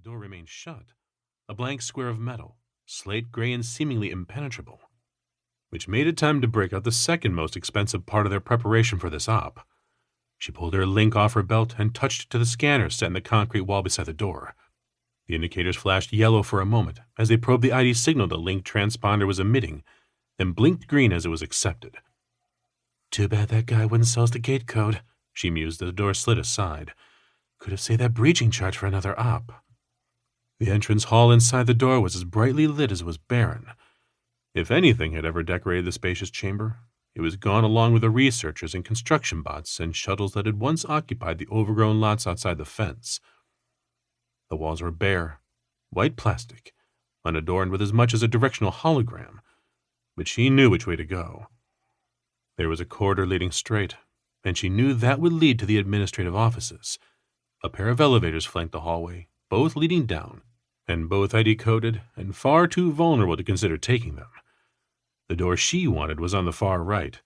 door remained shut, a blank square of metal, slate gray and seemingly impenetrable, which made it time to break out the second most expensive part of their preparation for this op. She pulled her link off her belt and touched it to the scanner set in the concrete wall beside the door. The indicators flashed yellow for a moment as they probed the ID signal the link transponder was emitting, then blinked green as it was accepted. Too bad that guy wouldn't sell us the gate code, she mused as the door slid aside. Could have saved that breaching charge for another op. The entrance hall inside the door was as brightly lit as it was barren. If anything had ever decorated the spacious chamber, it was gone along with the researchers and construction bots and shuttles that had once occupied the overgrown lots outside the fence. The walls were bare, white plastic, unadorned with as much as a directional hologram, but she knew which way to go. There was a corridor leading straight, and she knew that would lead to the administrative offices. A pair of elevators flanked the hallway, both leading down, and both ID-coded and far too vulnerable to consider taking them. The door she wanted was on the far right,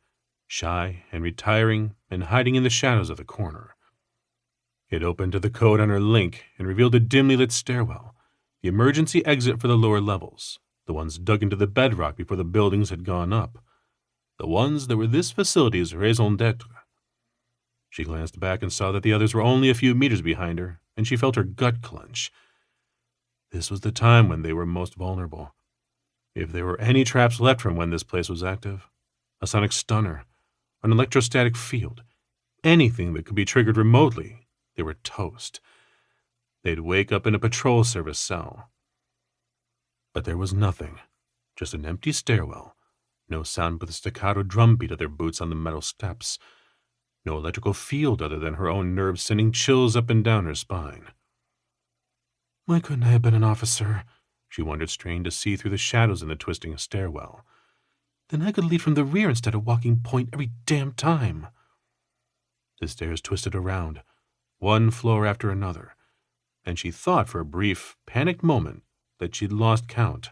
shy and retiring and hiding in the shadows of the corner. It opened to the code on her link and revealed a dimly lit stairwell, the emergency exit for the lower levels, the ones dug into the bedrock before the buildings had gone up, the ones that were this facility's raison d'etre. She glanced back and saw that the others were only a few meters behind her, and she felt her gut clench. This was the time when they were most vulnerable. If there were any traps left from when this place was active, a sonic stunner, an electrostatic field, anything that could be triggered remotely, they were toast. They'd wake up in a patrol service cell. But there was nothing, just an empty stairwell, no sound but the staccato drumbeat of their boots on the metal steps, no electrical field other than her own nerves sending chills up and down her spine. Why couldn't I have been an officer? She wondered, strained to see through the shadows in the twisting stairwell. Then I could lead from the rear instead of walking point every damn time. The stairs twisted around, one floor after another, and she thought for a brief, panicked moment that she'd lost count.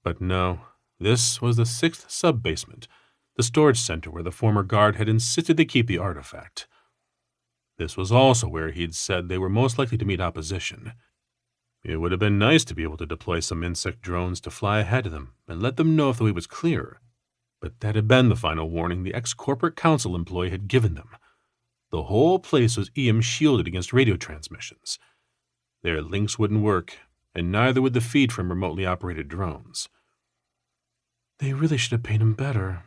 But no, this was the 6th sub-basement, the storage center where the former guard had insisted they keep the artifact. This was also where he'd said they were most likely to meet opposition. It would have been nice to be able to deploy some insect drones to fly ahead of them and let them know if the way was clear, but that had been the final warning the ex-corporate council employee had given them. The whole place was EM shielded against radio transmissions. Their links wouldn't work, and neither would the feed from remotely operated drones. They really should have paid him better.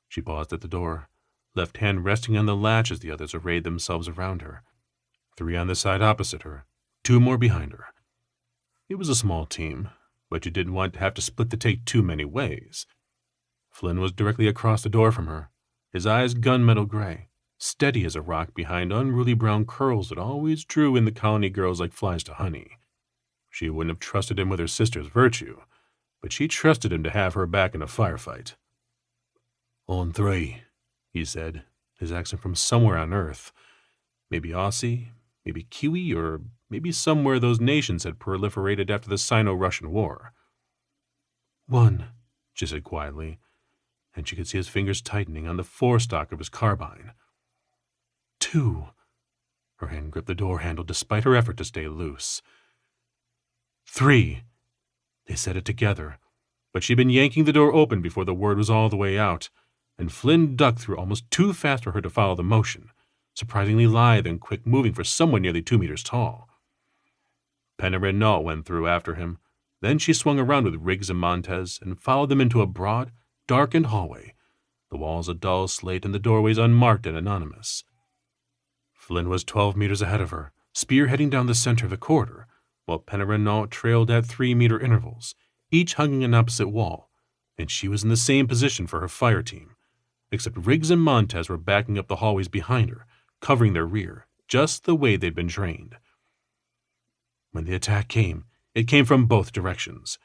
She paused at the door, left hand resting on the latch as the others arrayed themselves around her. 3 on the side opposite her, 2 more behind her. It was a small team, but you didn't want to have to split the take too many ways. Flynn was directly across the door from her, his eyes gunmetal gray, steady as a rock behind unruly brown curls that always drew in the colony girls like flies to honey. She wouldn't have trusted him with her sister's virtue, but she trusted him to have her back in a firefight. On 3, he said, his accent from somewhere on Earth. Maybe Aussie, maybe Kiwi, or maybe somewhere those nations had proliferated after the Sino-Russian War. 1, she said quietly, and she could see his fingers tightening on the forestock of his carbine. 2. Her hand gripped the door handle despite her effort to stay loose. 3. They said it together, but she'd been yanking the door open before the word was all the way out, and Flynn ducked through almost too fast for her to follow the motion, surprisingly lithe and quick-moving for someone nearly 2 meters tall. Penna went through after him. Then she swung around with Riggs and Montez and followed them into a broad, darkened hallway, the walls a dull slate and the doorways unmarked and anonymous. Flynn was 12 meters ahead of her, spearheading down the center of the corridor, while Penna trailed at 3-meter intervals, each hugging an opposite wall, and she was in the same position for her fire team, except Riggs and Montez were backing up the hallways behind her, covering their rear, just the way they'd been trained. When the attack came, it came from both directions.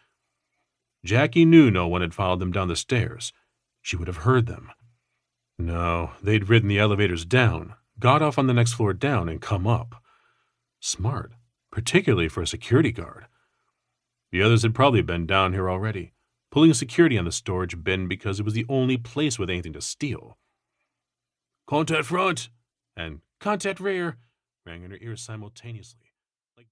Jackie knew no one had followed them down the stairs. She would have heard them. No, they'd ridden the elevators down, got off on the next floor down, and come up. Smart, particularly for a security guard. The others had probably been down here already, pulling security on the storage bin because it was the only place with anything to steal. Contact front! And contact rear! Rang in her ears simultaneously,